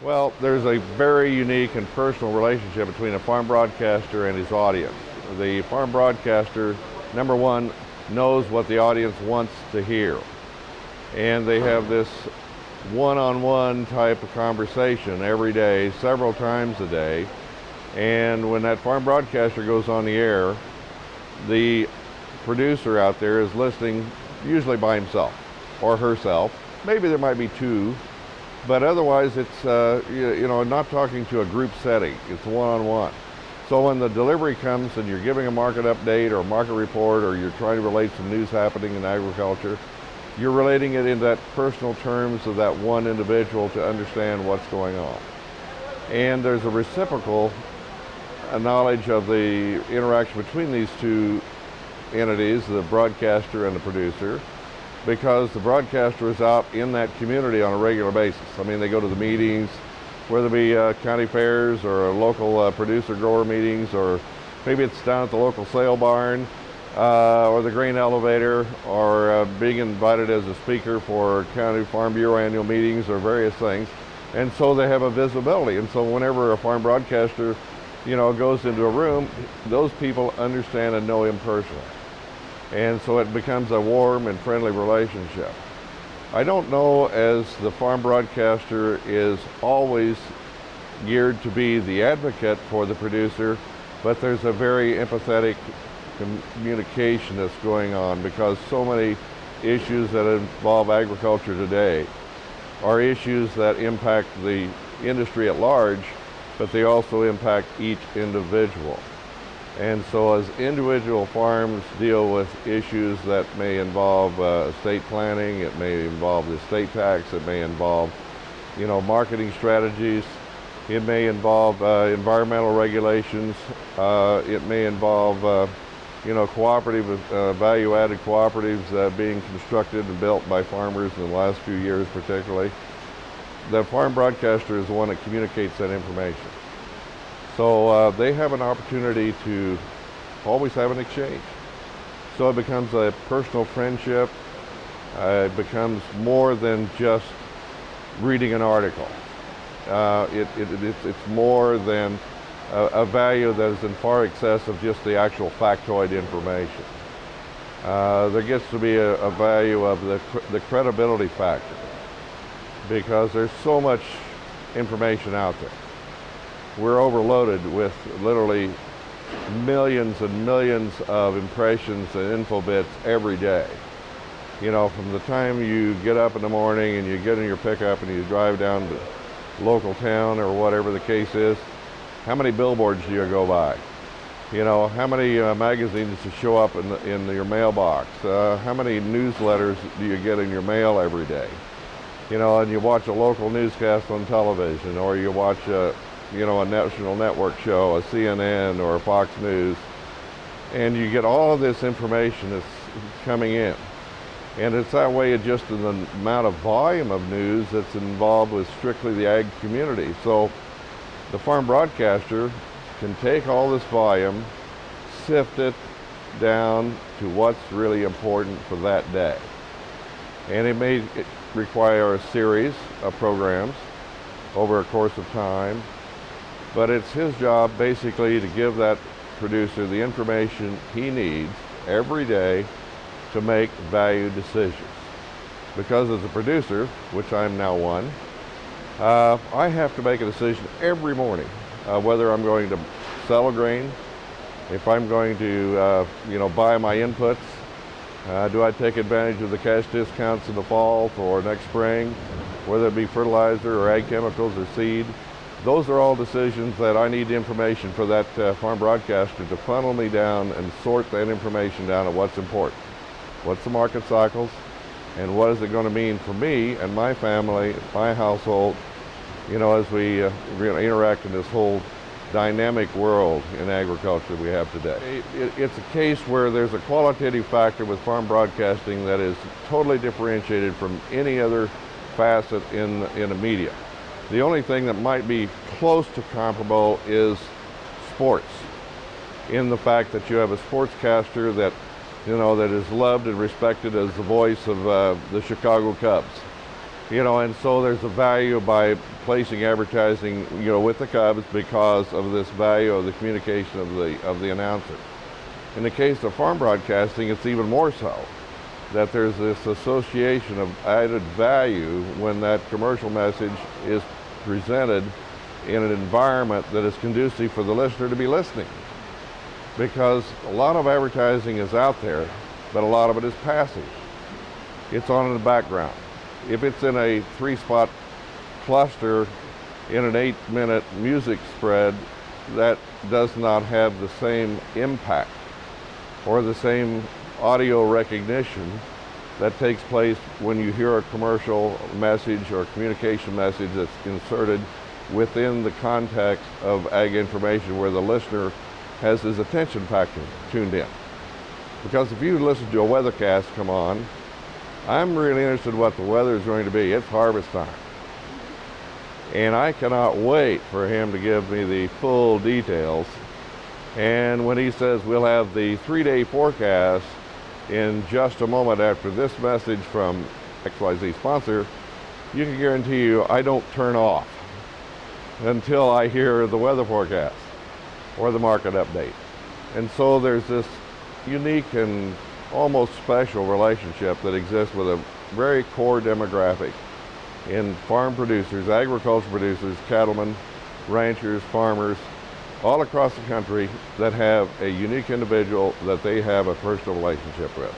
Well, there's a very unique and personal relationship between a farm broadcaster and his audience. The farm broadcaster, number one, knows what the audience wants to hear. And they have this one-on-one type of conversation every day, several times a day. And when that farm broadcaster goes on the air, the producer out there is listening usually by himself or herself. Maybe there might be two, but otherwise it's not talking to a group setting. It's one-on-one. So when the delivery comes and you're giving a market update or a market report, or you're trying to relate some news happening in agriculture, you're relating it in that personal terms of that one individual to understand what's going on. And there's a reciprocal knowledge of the interaction between these two entities, the broadcaster and the producer, because the broadcaster is out in that community on a regular basis. I mean, they go to the meetings, whether it be county fairs or local producer-grower meetings, or maybe it's down at the local sale barn, or the grain elevator, or being invited as a speaker for County Farm Bureau annual meetings or various things. And so they have a visibility. And so whenever a farm broadcaster, goes into a room, those people understand and know him personally. And so it becomes a warm and friendly relationship. I don't know as the farm broadcaster is always geared to be the advocate for the producer, but there's a very empathetic communication that's going on, because so many issues that involve agriculture today are issues that impact the industry at large, but they also impact each individual. And so as individual farms deal with issues that may involve estate planning, it may involve the estate tax, it may involve, marketing strategies, it may involve environmental regulations, it may involve, cooperative, value-added cooperatives being constructed and built by farmers in the last few years particularly. The farm broadcaster is the one that communicates that information. So they have an opportunity to always have an exchange. So it becomes a personal friendship. It becomes more than just reading an article. It's more than a value that is in far excess of just the actual factoid information. There gets to be a value of the credibility factor, because there's so much information out there. We're overloaded with literally millions and millions of impressions and info bits every day. From the time you get up in the morning and you get in your pickup and you drive down to local town or whatever the case is, how many billboards do you go by? How many magazines show up in your mailbox? How many newsletters do you get in your mail every day? And you watch a local newscast on television, or you watch a national network show, a CNN or a Fox News, and you get all of this information that's coming in. And it's that way just in the amount of volume of news that's involved with strictly the ag community. So the farm broadcaster can take all this volume, sift it down to what's really important for that day. And it may require a series of programs over a course of time, but it's his job basically to give that producer the information he needs every day to make value decisions. Because as a producer, which I'm now one, I have to make a decision every morning whether I'm going to sell a grain, if I'm going to buy my inputs, do I take advantage of the cash discounts in the fall for next spring, whether it be fertilizer or ag chemicals or seed. Those are all decisions that I need information for that farm broadcaster to funnel me down and sort that information down to what's important. What's the market cycles, and what is it going to mean for me and my family, my household, as we interact in this whole dynamic world in agriculture we have today. It's a case where there's a qualitative factor with farm broadcasting that is totally differentiated from any other facet in the media. The only thing that might be close to comparable is sports, in the fact that you have a sportscaster that that is loved and respected as the voice of the Chicago Cubs. And so there's a value by placing advertising, with the Cubs because of this value of the communication of the announcer. In the case of farm broadcasting, it's even more so, that there's this association of added value when that commercial message is presented in an environment that is conducive for the listener to be listening. Because a lot of advertising is out there, but a lot of it is passive. It's on in the background. If it's in a 3-spot cluster in an 8-minute music spread, that does not have the same impact or the same audio recognition that takes place when you hear a commercial message or communication message that's inserted within the context of ag information where the listener has his attention factor tuned in. Because if you listen to a weathercast come on, I'm really interested in what the weather is going to be. It's harvest time. And I cannot wait for him to give me the full details. And when he says we'll have the 3-day forecast in just a moment after this message from XYZ sponsor, you can guarantee you I don't turn off until I hear the weather forecast or the market update. And so there's this unique and almost special relationship that exists with a very core demographic in farm producers, agriculture producers, cattlemen, ranchers, farmers, all across the country that have a unique individual that they have a personal relationship with.